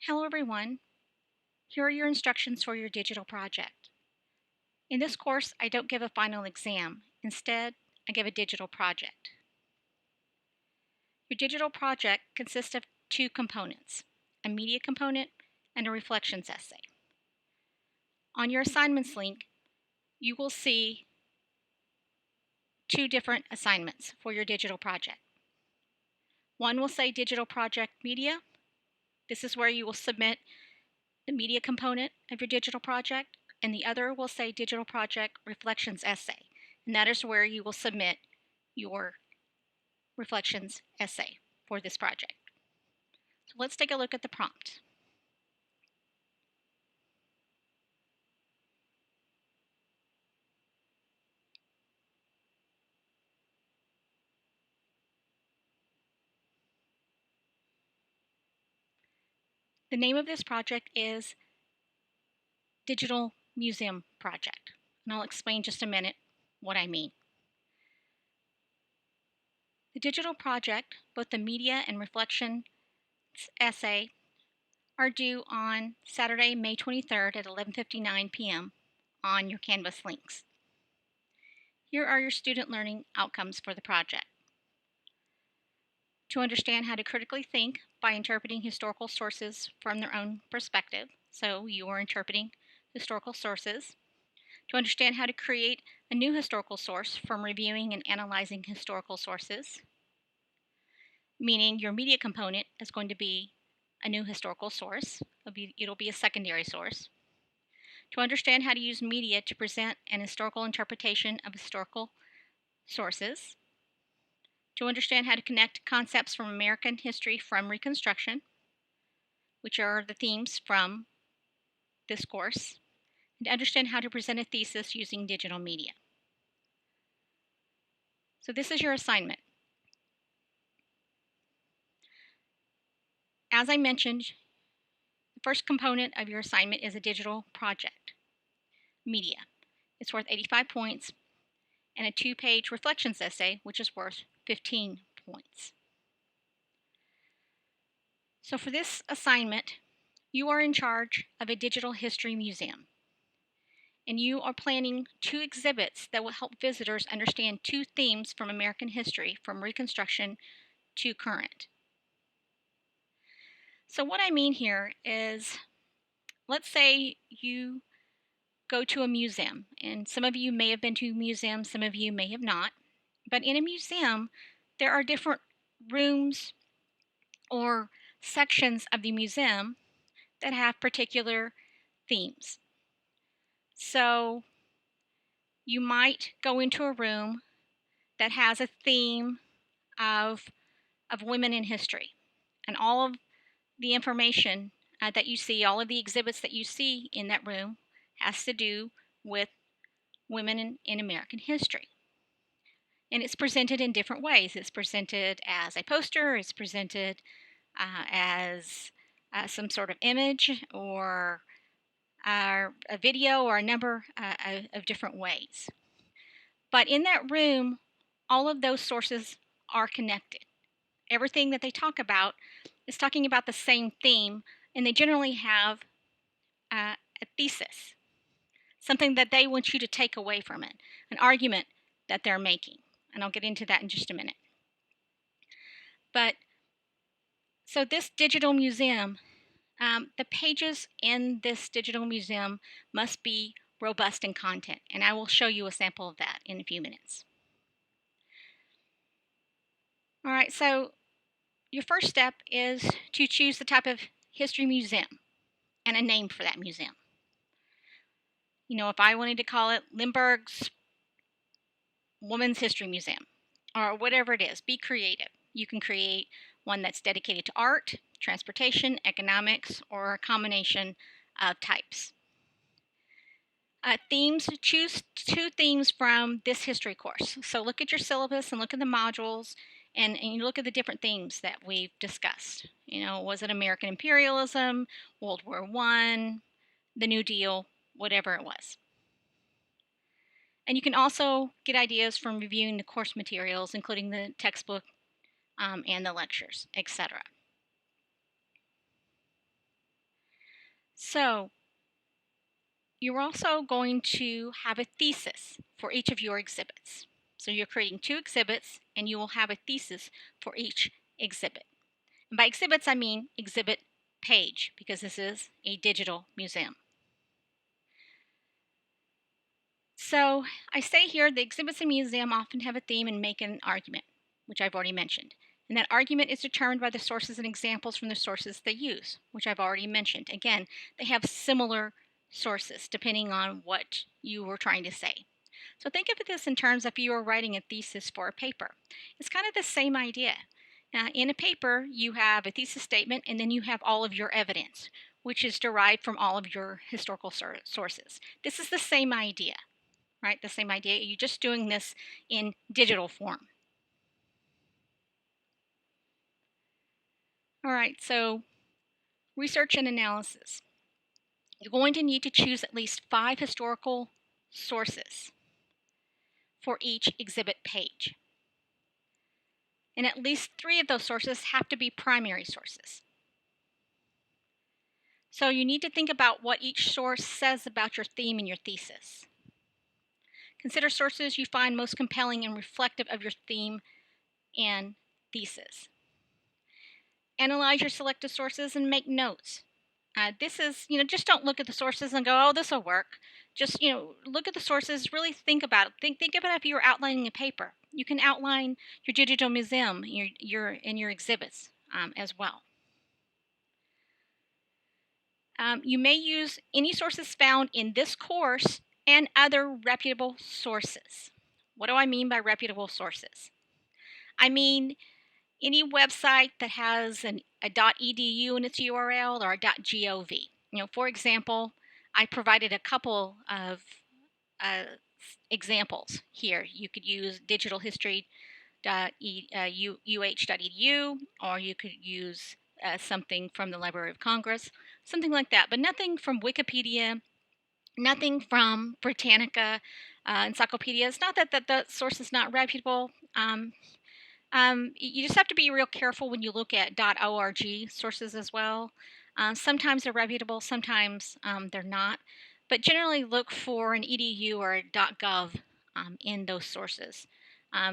Hello everyone, here are your instructions for your digital project. In this course, I don't give a final exam. Instead, I give a digital project. Your digital project consists of two components, a media component and a reflections essay. On your assignments link, you will see two different assignments for your digital project. One will say Digital Project Media. This is where you will submit the media component of your digital project, and the other will say Digital Project Reflections Essay, and that is where you will submit your reflections essay for this project. So let's take a look at the prompt. The name of this project is Digital Museum Project, and I'll explain in just a minute what I mean. The digital project, both the media and reflection essay, are due on Saturday, May 23rd at 11:59 p.m. on your Canvas links. Here are your student learning outcomes for the project. To understand how to critically think by interpreting historical sources from their own perspective, so you are interpreting historical sources. To understand how to create a new historical source from reviewing and analyzing historical sources, meaning your media component is going to be a new historical source. It'll be a secondary source. To understand how to use media to present an historical interpretation of historical sources. To understand how to connect concepts from American history from Reconstruction, which are the themes from this course, and to understand how to present a thesis using digital media. So this is your assignment. As I mentioned, the first component of your assignment is a digital project, media. It's worth 85 points, and a 2-page reflections essay, which is worth 15 points. So for this assignment, you are in charge of a digital history museum, and you are planning 2 exhibits that will help visitors understand 2 themes from American history from Reconstruction to current. So what I mean here is, let's say you go to a museum, and some of you may have been to museums, some of you may have not, but in a museum, there are different rooms or sections of the museum that have particular themes. So you might go into a room that has a theme of women in history, and all of the information that you see, all of the exhibits that you see in that room has to do with women in American history. And it's presented in different ways. It's presented as a poster, it's presented as some sort of image, or a video, or a number of different ways. But in that room, all of those sources are connected. Everything that they talk about is talking about the same theme, and they generally have a thesis, something that they want you to take away from it, an argument that they're making. And I'll get into that in just a minute. But so this digital museum, the pages in this digital museum must be robust in content, and I will show you a sample of that in a few minutes. All right, so your first step is to choose the type of history museum and a name for that museum. You know, if I wanted to call it Lindbergh's Women's History Museum, or whatever it is, be creative. You can create one that's dedicated to art, transportation, economics, or a combination of types. Themes, choose 2 themes from this history course. So look at your syllabus and look at the modules, and you look at the different themes that we've discussed. You know, was it American imperialism, World War I, the New Deal, whatever it was. And you can also get ideas from reviewing the course materials, including the textbook and the lectures, etc. So you're also going to have a thesis for each of your exhibits. So you're creating 2 exhibits and you will have a thesis for each exhibit. And by exhibits, I mean exhibit page because this is a digital museum. So I say here the exhibits in a museum often have a theme and make an argument, which I've already mentioned. And that argument is determined by the sources and examples from the sources they use, which I've already mentioned. Again, they have similar sources depending on what you were trying to say. So think of this in terms of you were writing a thesis for a paper. It's kind of the same idea. In a paper, you have a thesis statement and then you have all of your evidence, which is derived from all of your historical sources. This is the same idea, right? The same idea. You're just doing this in digital form. All right, so research and analysis. You're going to need to choose at least 5 historical sources for each exhibit page. And at least 3 of those sources have to be primary sources. So you need to think about what each source says about your theme and your thesis. Consider sources you find most compelling and reflective of your theme and thesis. Analyze your selected sources and make notes. This is, just don't look at the sources and go, oh, this will work. Just, look at the sources, really think about it. Think of it if you were outlining a paper. You can outline your digital museum, your exhibits as well. You may use any sources found in this course and other reputable sources. What do I mean by reputable sources? I mean any website that has a .edu in its URL or a .gov. For example, I provided a couple of examples here. You could use digitalhistory.uh.uh.uh.edu, or you could use something from the Library of Congress, something like that, but nothing from Wikipedia, nothing from Britannica Encyclopedia. It's not that the source is not reputable. You just have to be real careful when you look at .org sources as well. Sometimes they're reputable, sometimes they're not. But generally look for an edu or a .gov in those sources.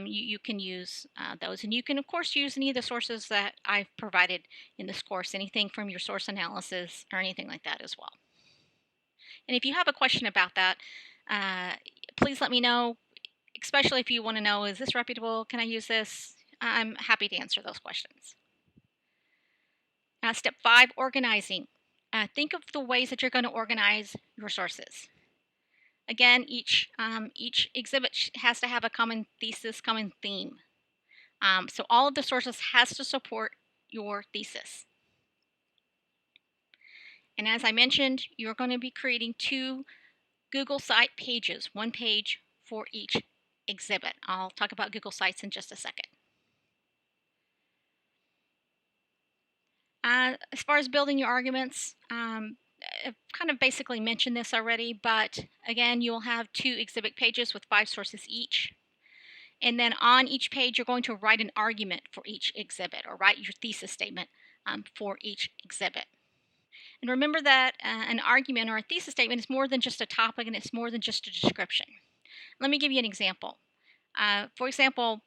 You can use those. And you can, of course, use any of the sources that I've provided in this course, anything from your source analysis or anything like that as well. And if you have a question about that, please let me know, especially if you want to know, is this reputable? Can I use this? I'm happy to answer those questions. Step 5, organizing. Think of the ways that you're going to organize your sources. Again, each exhibit has to have a common thesis, common theme. So all of the sources has to support your thesis. And as I mentioned, you're going to be creating 2 Google Site pages, 1 page for each exhibit. I'll talk about Google Sites in just a second. As far as building your arguments, I've kind of basically mentioned this already, but again, you will have 2 exhibit pages with 5 sources each. And then on each page, you're going to write an argument for each exhibit, or write your thesis statement for each exhibit. And remember that an argument or a thesis statement is more than just a topic, and it's more than just a description. Let me give you an example. For example,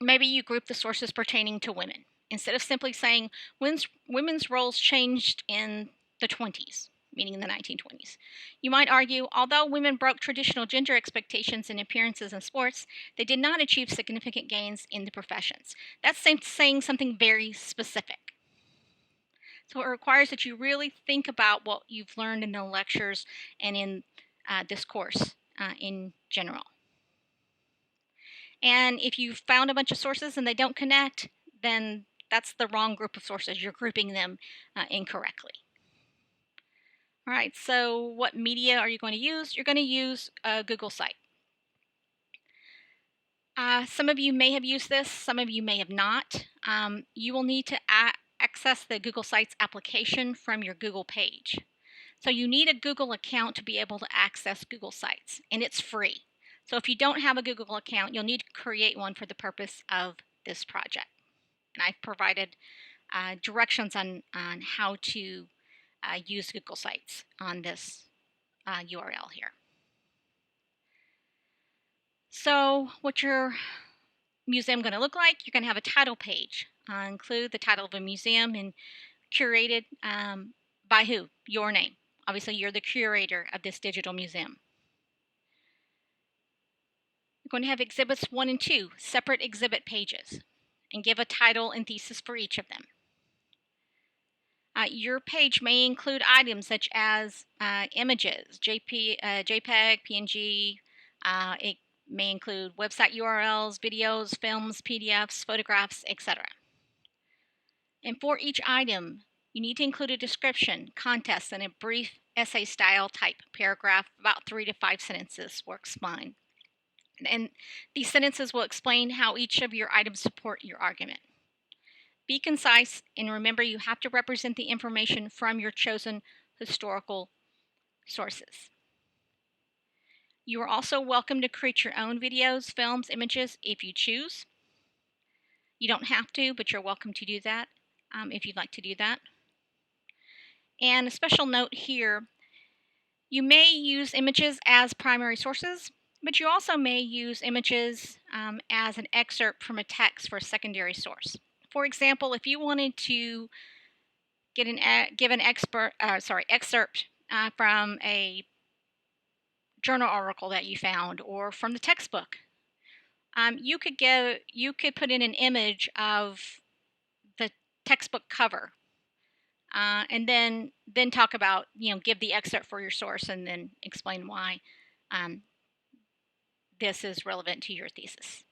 maybe you group the sources pertaining to women. Instead of simply saying women's roles changed in the 20s, meaning in the 1920s, you might argue, although women broke traditional gender expectations in appearances in sports, they did not achieve significant gains in the professions. That's saying something very specific. So it requires that you really think about what you've learned in the lectures and in this course in general. And if you've found a bunch of sources and they don't connect, then that's the wrong group of sources. You're grouping them incorrectly. All right, so what media are you going to use? You're going to use a Google site. Some of you may have used this, some of you may have not. You will need to access the Google Sites application from your Google page. So you need a Google account to be able to access Google Sites, and it's free. So if you don't have a Google account, you'll need to create one for the purpose of this project. And I've provided directions on how to use Google Sites on this URL here. So what your museum going to look like? You're going to have a title page. Include the title of a museum and curated by who? Your name. Obviously, you're the curator of this digital museum. You're going to have exhibits 1 and 2, separate exhibit pages, and give a title and thesis for each of them. Your page may include items such as images, JPEG, PNG. It may include website URLs, videos, films, PDFs, photographs, etc. And for each item, you need to include a description, context, and a brief essay-style type paragraph. About 3 to 5 sentences works fine. And these sentences will explain how each of your items support your argument. Be concise, and remember you have to represent the information from your chosen historical sources. You are also welcome to create your own videos, films, images if you choose. You don't have to, but you're welcome to do that if you'd like to do that. And a special note here, you may use images as primary sources, but you also may use images as an excerpt from a text for a secondary source. For example, if you wanted to give an excerpt from a journal article that you found or from the textbook, you could put in an image of the textbook cover, and then talk about, give the excerpt for your source and then explain why this is relevant to your thesis.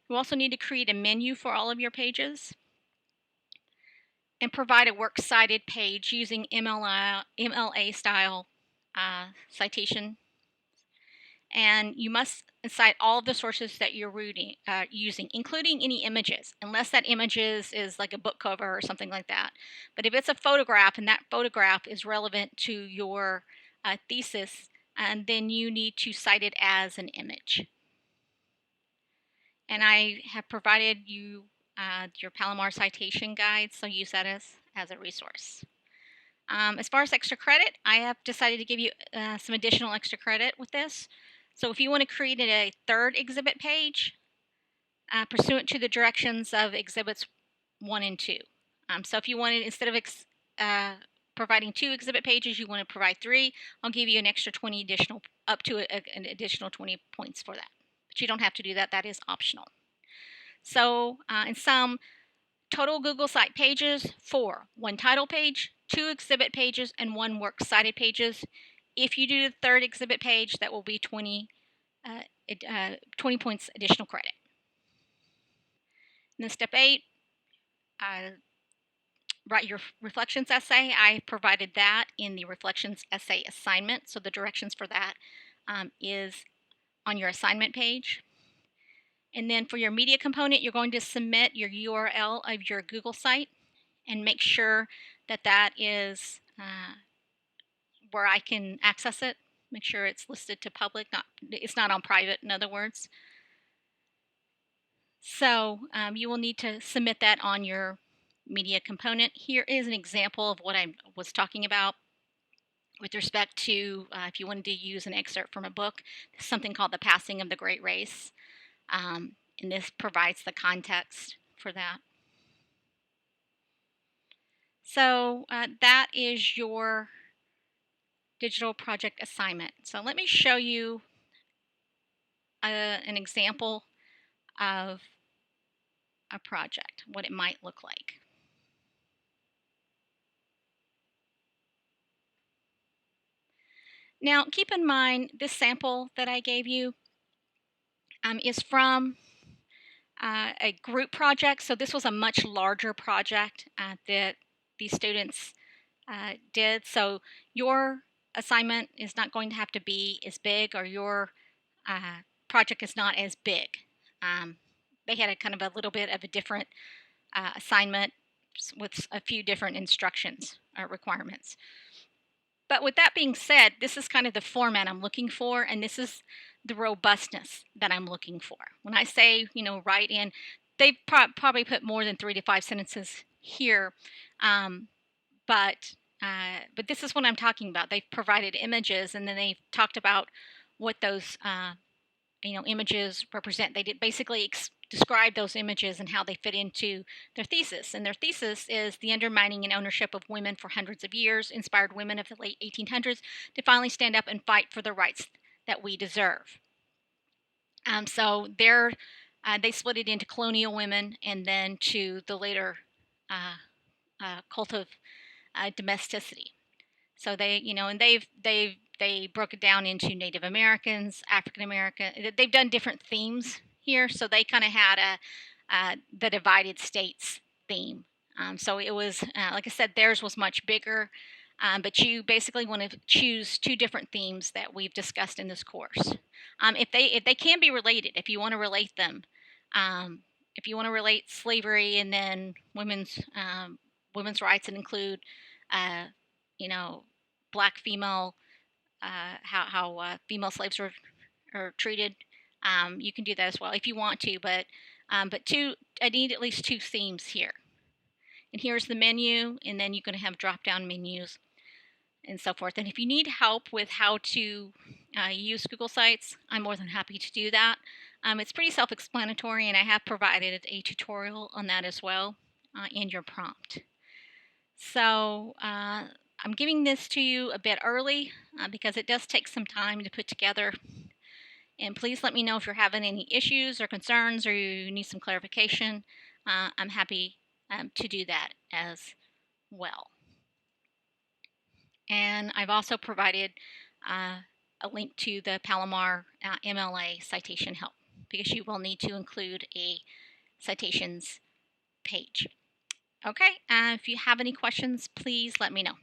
You also need to create a menu for all of your pages and provide a works cited page using MLA style citation. And you must cite all of the sources that you're using, including any images, unless that images is like a book cover or something like that. But if it's a photograph and that photograph is relevant to your thesis, and then you need to cite it as an image. And I have provided you your Palomar citation guide, so use that as a resource. As far as extra credit, I have decided to give you some additional extra credit with this. So if you want to create a third exhibit page, pursuant to the directions of exhibits 1 and 2. So if you wanted, instead of providing 2 exhibit pages, you want to provide 3, I'll give you an extra 20 additional, up to an additional 20 points for that. But you don't have to do that, that is optional. So in sum, total Google Site pages, 4. 1 title page, 2 exhibit pages, and 1 works cited pages. If you do the third exhibit page, that will be 20 points additional credit. And then step 8, write your reflections essay. I provided that in the reflections essay assignment, so the directions for that is on your assignment page. And then for your media component, you're going to submit your URL of your Google site and make sure that that is where I can access it. Make sure it's listed to public, it's not on private, in other words. So you will need to submit that on your media component. Here is an example of what I was talking about with respect to if you wanted to use an excerpt from a book, something called The Passing of the Great Race. And this provides the context for that. So that is your digital project assignment. So let me show you an example of a project, what it might look like. Now keep in mind this sample that I gave you is from a group project. So this was a much larger project that these students did. So your assignment is not going to have to be as big, or your project is not as big. They had a kind of a little bit of a different assignment with a few different instructions requirements. But with that being said, this is kind of the format I'm looking for, and this is the robustness that I'm looking for. When I say, write in, they probably put more than 3 to 5 sentences here, but this is what I'm talking about. They've provided images, and then they've talked about what those images represent. They did basically describe those images and how they fit into their thesis. And their thesis is the undermining and ownership of women for hundreds of years inspired women of the late 1800s to finally stand up and fight for the rights that we deserve. So they split it into colonial women and then to the later cult of domesticity. So and they broke it down into Native Americans, African American. They've done different themes here, so they kind of had the divided states theme. So it was like I said, theirs was much bigger, but you basically want to choose two different themes that we've discussed in this course. If they can be related, if you want to relate them, if you want to relate slavery and then women's rights and include uh, you know, black female, how female slaves are treated. You can do that as well if you want to, but I need at least two themes here. And here's the menu, and then you're going to have drop-down menus and so forth. And if you need help with how to use Google Sites, I'm more than happy to do that. It's pretty self-explanatory, and I have provided a tutorial on that as well in your prompt. So I'm giving this to you a bit early because it does take some time to put together. And please let me know if you're having any issues or concerns or you need some clarification. I'm happy to do that as well. And I've also provided a link to the Palomar MLA citation help because you will need to include a citations page. Okay, if you have any questions, please let me know.